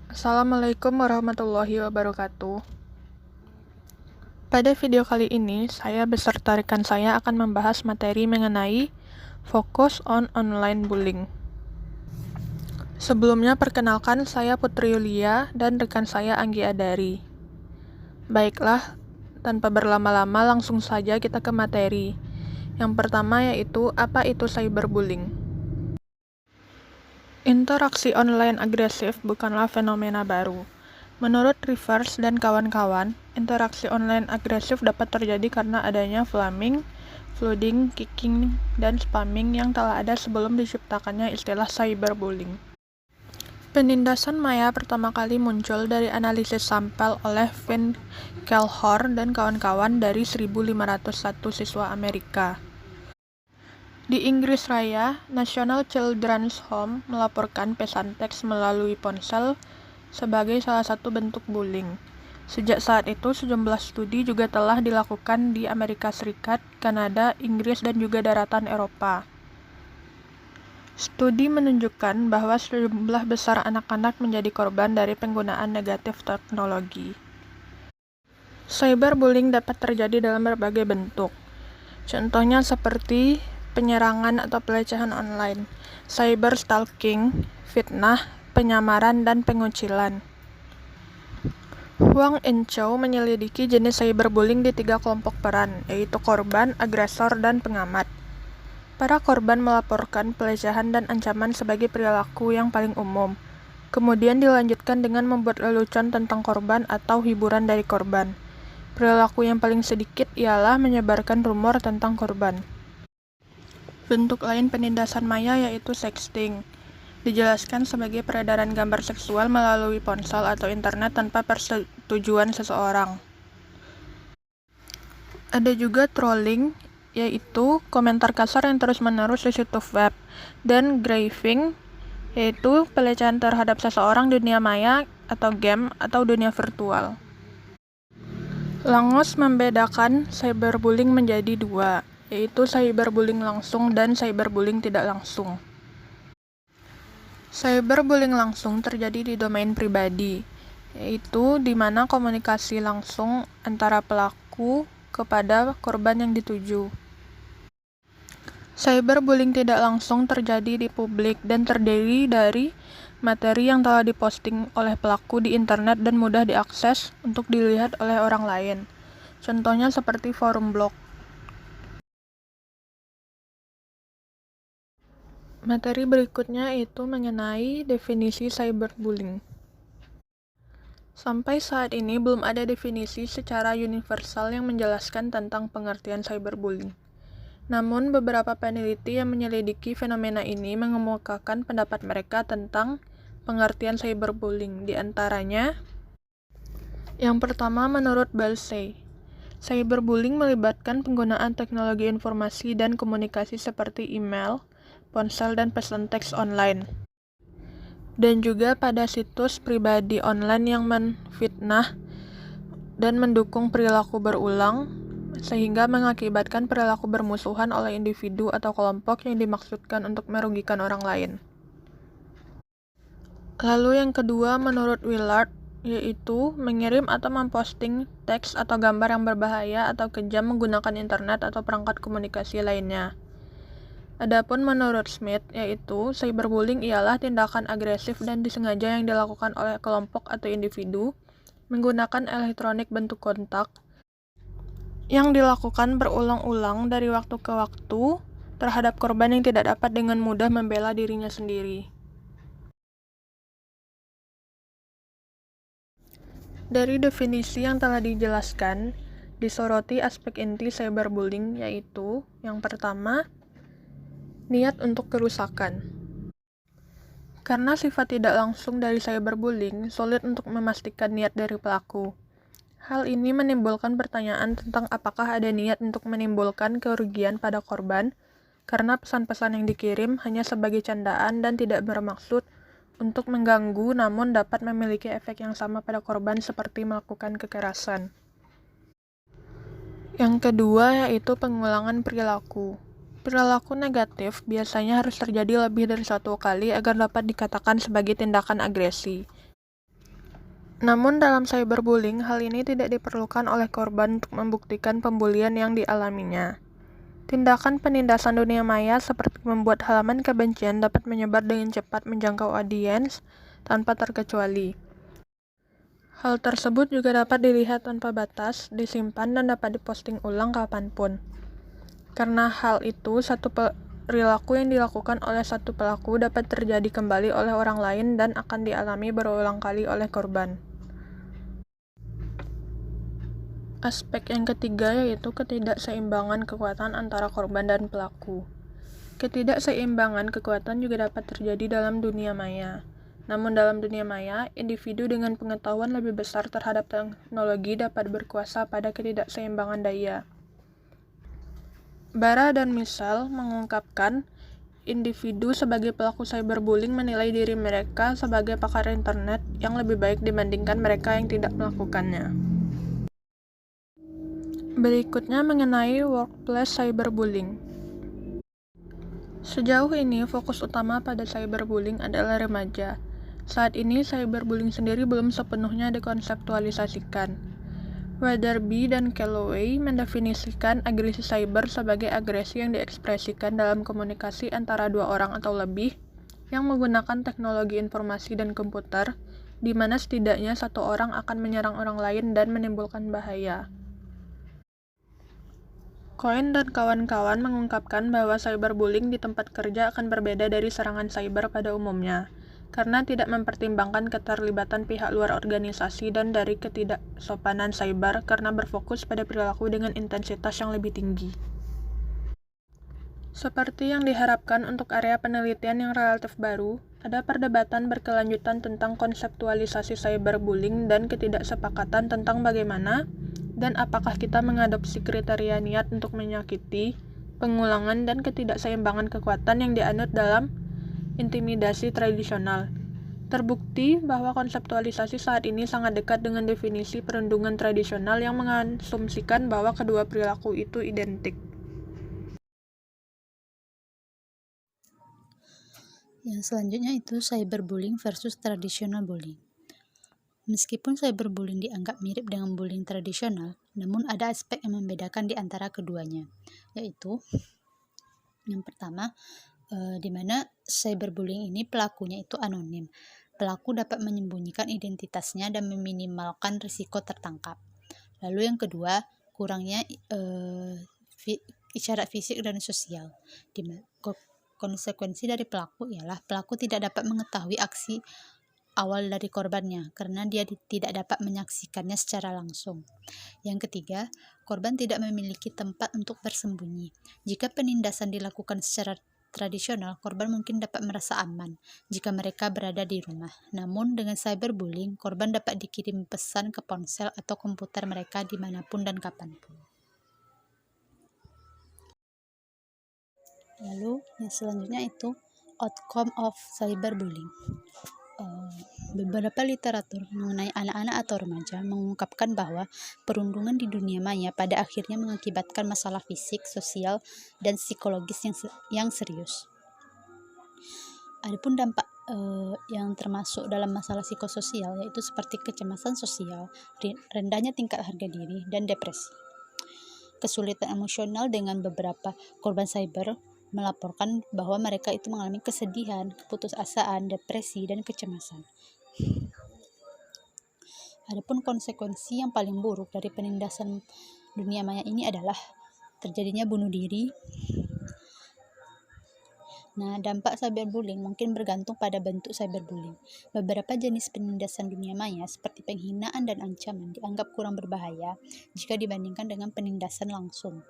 Assalamualaikum warahmatullahi wabarakatuh. Pada video kali ini, saya beserta rekan saya akan membahas materi mengenai Focus on Online Bullying. Sebelumnya, perkenalkan saya Putri Yulia dan rekan saya Anggi Adari. Baiklah, tanpa berlama-lama langsung saja kita ke materi. Yang pertama yaitu, apa itu cyberbullying? Interaksi online agresif bukanlah fenomena baru. Menurut Rivers dan kawan-kawan, interaksi online agresif dapat terjadi karena adanya flaming, flooding, kicking, dan spamming yang telah ada sebelum diciptakannya istilah cyberbullying. Penindasan maya pertama kali muncul dari analisis sampel oleh Van Kelhor dan kawan-kawan dari 1.501 siswa Amerika. Di Inggris Raya, National Children's Home melaporkan pesan teks melalui ponsel sebagai salah satu bentuk bullying. Sejak saat itu, sejumlah studi juga telah dilakukan di Amerika Serikat, Kanada, Inggris, dan juga daratan Eropa. Studi menunjukkan bahwa sejumlah besar anak-anak menjadi korban dari penggunaan negatif teknologi. Cyberbullying dapat terjadi dalam berbagai bentuk. Contohnya seperti penyerangan atau pelecehan online, cyberstalking, fitnah, penyamaran, dan pengucilan. Huang Enchow menyelidiki jenis cyberbullying di 3 kelompok peran, yaitu korban, agresor, dan pengamat. Para korban melaporkan pelecehan dan ancaman sebagai perilaku yang paling umum. Kemudian dilanjutkan dengan membuat lelucon tentang korban atau hiburan dari korban. Perilaku yang paling sedikit ialah menyebarkan rumor tentang korban. Bentuk lain penindasan maya yaitu sexting. Dijelaskan sebagai peredaran gambar seksual melalui ponsel atau internet tanpa persetujuan seseorang. Ada juga trolling, yaitu komentar kasar yang terus-menerus di situs web, dan griefing, yaitu pelecehan terhadap seseorang di dunia maya atau game atau dunia virtual. Langos membedakan cyberbullying menjadi 2, yaitu cyberbullying langsung dan cyberbullying tidak langsung. Cyberbullying langsung terjadi di domain pribadi, yaitu di mana komunikasi langsung antara pelaku kepada korban yang dituju. Cyberbullying tidak langsung terjadi di publik dan terdiri dari materi yang telah diposting oleh pelaku di internet dan mudah diakses untuk dilihat oleh orang lain. Contohnya seperti forum blog. Materi berikutnya itu mengenai definisi cyberbullying. Sampai saat ini belum ada definisi secara universal yang menjelaskan tentang pengertian cyberbullying. Namun, beberapa peneliti yang menyelidiki fenomena ini mengemukakan pendapat mereka tentang pengertian cyberbullying. Di antaranya, yang pertama menurut Balsey, cyberbullying melibatkan penggunaan teknologi informasi dan komunikasi seperti email, ponsel, dan pesan teks online. Dan juga pada situs pribadi online yang menfitnah dan mendukung perilaku berulang, sehingga mengakibatkan perilaku bermusuhan oleh individu atau kelompok yang dimaksudkan untuk merugikan orang lain. Lalu yang kedua menurut Willard, yaitu mengirim atau memposting teks atau gambar yang berbahaya atau kejam menggunakan internet atau perangkat komunikasi lainnya. Adapun menurut Smith, yaitu cyberbullying ialah tindakan agresif dan disengaja yang dilakukan oleh kelompok atau individu menggunakan elektronik bentuk kontak yang dilakukan berulang-ulang dari waktu ke waktu terhadap korban yang tidak dapat dengan mudah membela dirinya sendiri. Dari definisi yang telah dijelaskan, disoroti aspek inti cyberbullying, yaitu yang pertama, niat untuk kerusakan. Karena sifat tidak langsung dari cyberbullying, sulit untuk memastikan niat dari pelaku. Hal ini menimbulkan pertanyaan tentang apakah ada niat untuk menimbulkan kerugian pada korban, karena pesan-pesan yang dikirim hanya sebagai candaan dan tidak bermaksud untuk mengganggu, namun dapat memiliki efek yang sama pada korban seperti melakukan kekerasan. Yang kedua yaitu pengulangan perilaku. Perilaku negatif biasanya harus terjadi lebih dari 1 kali agar dapat dikatakan sebagai tindakan agresi. Namun dalam cyberbullying, hal ini tidak diperlukan oleh korban untuk membuktikan pembulian yang dialaminya. Tindakan penindasan dunia maya seperti membuat halaman kebencian dapat menyebar dengan cepat menjangkau audiens tanpa terkecuali. Hal tersebut juga dapat dilihat tanpa batas, disimpan, dan dapat diposting ulang kapanpun. Karena hal itu, satu perilaku yang dilakukan oleh satu pelaku dapat terjadi kembali oleh orang lain dan akan dialami berulang kali oleh korban. Aspek yang ketiga yaitu ketidakseimbangan kekuatan antara korban dan pelaku. Ketidakseimbangan kekuatan juga dapat terjadi dalam dunia maya. Namun dalam dunia maya, individu dengan pengetahuan lebih besar terhadap teknologi dapat berkuasa pada ketidakseimbangan daya. Bara dan Misal mengungkapkan, individu sebagai pelaku cyberbullying menilai diri mereka sebagai pakar internet yang lebih baik dibandingkan mereka yang tidak melakukannya. Berikutnya mengenai workplace cyberbullying. Sejauh ini, fokus utama pada cyberbullying adalah remaja. Saat ini, cyberbullying sendiri belum sepenuhnya dikonseptualisasikan. Weatherby dan Calloway mendefinisikan agresi cyber sebagai agresi yang diekspresikan dalam komunikasi antara dua orang atau lebih yang menggunakan teknologi informasi dan komputer, di mana setidaknya satu orang akan menyerang orang lain dan menimbulkan bahaya. Cohen dan kawan-kawan mengungkapkan bahwa cyberbullying di tempat kerja akan berbeda dari serangan cyber pada umumnya, karena tidak mempertimbangkan keterlibatan pihak luar organisasi dan dari ketidaksopanan cyber karena berfokus pada perilaku dengan intensitas yang lebih tinggi. Seperti yang diharapkan untuk area penelitian yang relatif baru, ada perdebatan berkelanjutan tentang konseptualisasi cyberbullying dan ketidaksepakatan tentang bagaimana dan apakah kita mengadopsi kriteria niat untuk menyakiti, pengulangan, dan ketidakseimbangan kekuatan yang dianut dalam intimidasi tradisional. Terbukti bahwa konseptualisasi saat ini sangat dekat dengan definisi perundungan tradisional yang mengasumsikan bahwa kedua perilaku itu identik. Yang selanjutnya itu cyberbullying versus traditional bullying. Meskipun cyberbullying dianggap mirip dengan bullying tradisional, namun ada aspek yang membedakan di antara keduanya, yaitu yang pertama, di mana cyberbullying ini pelakunya itu anonim. Pelaku dapat menyembunyikan identitasnya dan meminimalkan risiko tertangkap. Lalu yang kedua, kurangnya isyarat fisik dan sosial. Konsekuensi dari pelaku ialah pelaku tidak dapat mengetahui aksi awal dari korbannya karena dia tidak dapat menyaksikannya secara langsung. Yang ketiga, korban tidak memiliki tempat untuk bersembunyi. Jika penindasan dilakukan secara tradisional, korban mungkin dapat merasa aman jika mereka berada di rumah. Namun dengan cyberbullying, korban dapat dikirim pesan ke ponsel atau komputer mereka dimanapun dan kapanpun. Lalu yang selanjutnya itu outcome of cyberbullying. Beberapa literatur mengenai anak-anak atau remaja mengungkapkan bahwa perundungan di dunia maya pada akhirnya mengakibatkan masalah fisik, sosial, dan psikologis yang serius. Adapun dampak yang termasuk dalam masalah psikososial yaitu seperti kecemasan sosial, rendahnya tingkat harga diri, dan depresi. Kesulitan emosional dengan beberapa korban cyber melaporkan bahwa mereka itu mengalami kesedihan, keputusasaan, depresi, dan kecemasan. Adapun konsekuensi yang paling buruk dari penindasan dunia maya ini adalah terjadinya bunuh diri. Nah, dampak cyberbullying mungkin bergantung pada bentuk cyberbullying. Beberapa jenis penindasan dunia maya seperti penghinaan dan ancaman dianggap kurang berbahaya jika dibandingkan dengan penindasan langsung.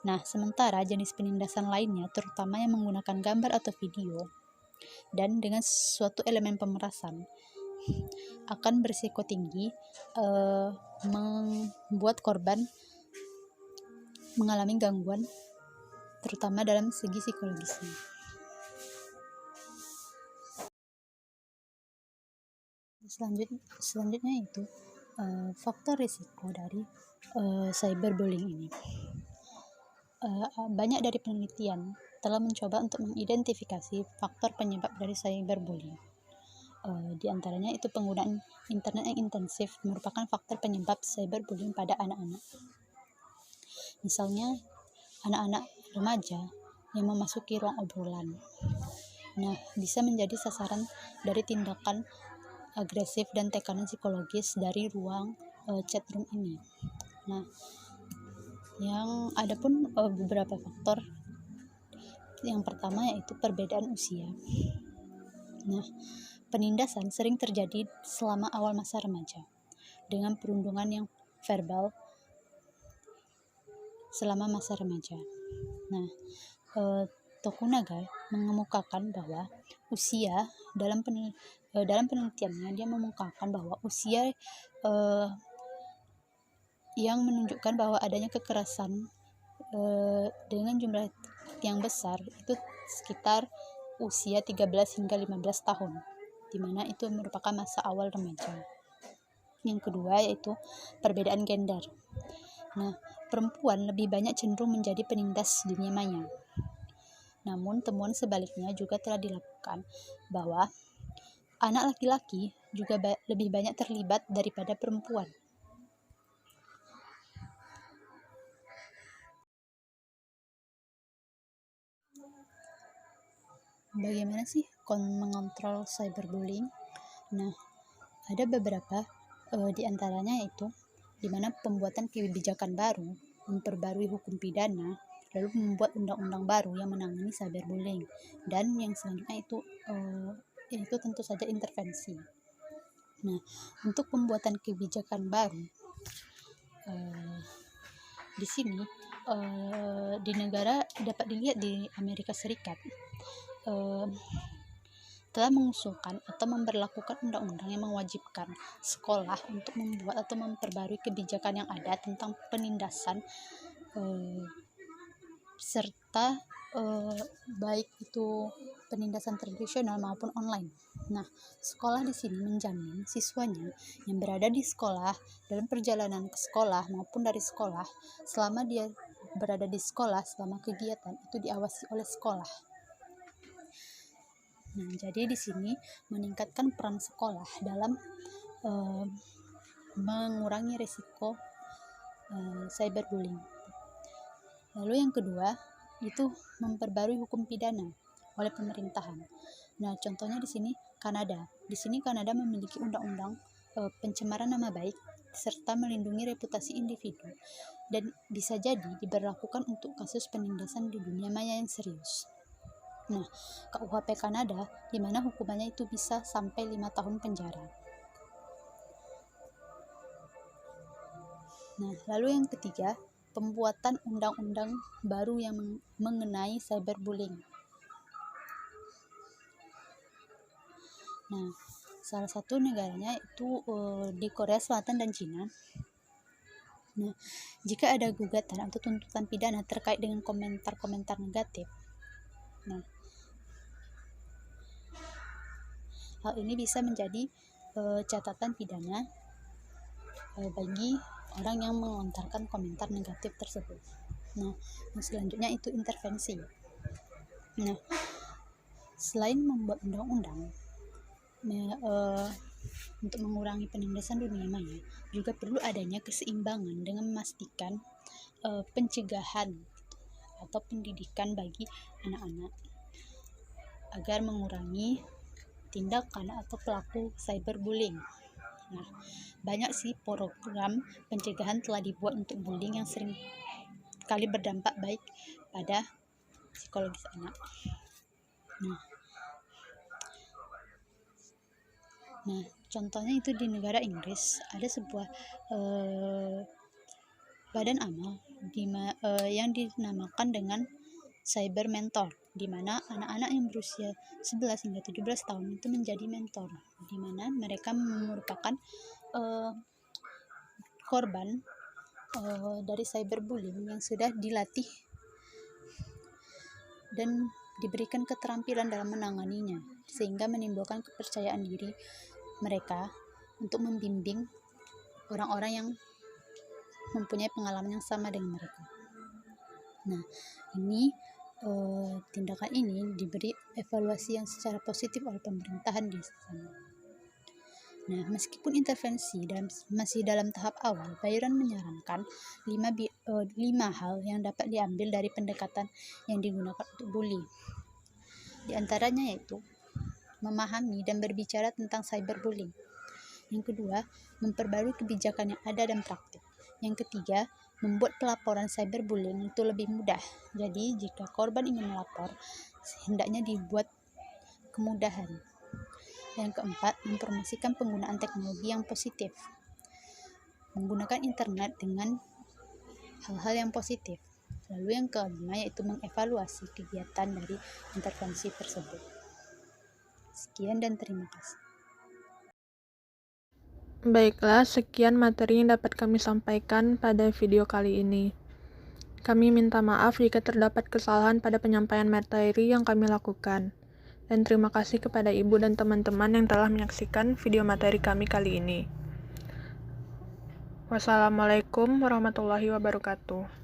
Nah, sementara jenis penindasan lainnya, terutama yang menggunakan gambar atau video, dan dengan suatu elemen pemerasan, akan berisiko tinggi membuat korban mengalami gangguan, terutama dalam segi psikologisnya. Selanjutnya itu faktor risiko dari cyberbullying ini. Banyak dari penelitian telah mencoba untuk mengidentifikasi faktor penyebab dari cyberbullying. Di antaranya itu penggunaan internet yang intensif merupakan faktor penyebab cyberbullying pada anak-anak. Misalnya anak-anak remaja yang memasuki ruang obrolan. Nah, bisa menjadi sasaran dari tindakan agresif dan tekanan psikologis dari ruang chat room ini. Nah, yang ada pun beberapa faktor. Yang pertama yaitu perbedaan usia. Nah, penindasan sering terjadi selama awal masa remaja dengan perundungan yang verbal selama masa remaja. Nah, Tokunaga mengemukakan bahwa usia dalam penelitiannya dia mengemukakan bahwa usia yang menunjukkan bahwa adanya kekerasan dengan jumlah yang besar itu sekitar usia 13 hingga 15 tahun, di mana itu merupakan masa awal remaja. Yang kedua yaitu perbedaan gender. Nah, perempuan lebih banyak cenderung menjadi penindas dunia maya. Namun, temuan sebaliknya juga telah dilakukan bahwa anak laki-laki juga lebih banyak terlibat daripada perempuan. Bagaimana sih mengontrol cyberbullying? Nah, ada beberapa di antaranya yaitu di mana pembuatan kebijakan baru, memperbarui hukum pidana, lalu membuat undang-undang baru yang menangani cyberbullying, dan yang selanjutnya itu tentu saja intervensi. Nah, untuk pembuatan kebijakan baru di sini di negara dapat dilihat di Amerika Serikat telah mengusulkan atau memberlakukan undang-undang yang mewajibkan sekolah untuk membuat atau memperbarui kebijakan yang ada tentang penindasan serta baik itu penindasan tradisional maupun online. Nah, sekolah di sini menjamin siswanya yang berada di sekolah dalam perjalanan ke sekolah maupun dari sekolah, selama dia berada di sekolah selama kegiatan itu diawasi oleh sekolah. Nah, jadi di sini meningkatkan peran sekolah dalam mengurangi risiko cyberbullying. Lalu yang kedua itu memperbarui hukum pidana oleh pemerintahan. Nah, contohnya di sini Kanada. Di sini Kanada memiliki undang-undang pencemaran nama baik serta melindungi reputasi individu dan bisa jadi diberlakukan untuk kasus penindasan di dunia maya yang serius. Nah, KUHP Kanada di mana hukumannya itu bisa sampai 5 tahun penjara. Nah, lalu yang ketiga, pembuatan undang-undang baru yang mengenai cyberbullying. Nah, salah satu negaranya itu di Korea Selatan dan Cina. Nah, jika ada gugatan atau tuntutan pidana terkait dengan komentar-komentar negatif, nah, hal ini bisa menjadi catatan pidana bagi orang yang melontarkan komentar negatif tersebut. Nah, selanjutnya itu intervensi. Nah, selain membuat undang-undang untuk mengurangi penindasan dunia maya, juga perlu adanya keseimbangan dengan memastikan pencegahan atau pendidikan bagi anak-anak agar mengurangi tindakan atau pelaku cyberbullying. Nah, banyak sih program pencegahan telah dibuat untuk bullying yang sering kali berdampak baik pada psikologis anak. Nah, contohnya itu di negara Inggris ada sebuah badan amal yang dinamakan dengan cyber mentor, di mana anak-anak yang berusia 11 hingga 17 tahun itu menjadi mentor, di mana mereka merupakan korban dari cyberbullying yang sudah dilatih dan diberikan keterampilan dalam menanganinya, sehingga menimbulkan kepercayaan diri mereka untuk membimbing orang-orang yang mempunyai pengalaman yang sama dengan mereka. Nah, ini tindakan ini diberi evaluasi yang secara positif oleh pemerintahan di sana. Nah, meskipun intervensi masih dalam tahap awal, Byron menyarankan 5 hal yang dapat diambil dari pendekatan yang digunakan untuk bully. Di antaranya yaitu memahami dan berbicara tentang cyberbullying. Yang kedua, memperbarui kebijakan yang ada dan praktik. Yang ketiga, membuat pelaporan cyberbullying itu lebih mudah. Jadi, jika korban ingin melapor, hendaknya dibuat kemudahan. Yang keempat, mempromosikan penggunaan teknologi yang positif. Menggunakan internet dengan hal-hal yang positif. Lalu yang kelima yaitu mengevaluasi kegiatan dari intervensi tersebut. Sekian dan terima kasih. Baiklah, sekian materi yang dapat kami sampaikan pada video kali ini. Kami minta maaf jika terdapat kesalahan pada penyampaian materi yang kami lakukan. Dan terima kasih kepada Ibu dan teman-teman yang telah menyaksikan video materi kami kali ini. Wassalamualaikum warahmatullahi wabarakatuh.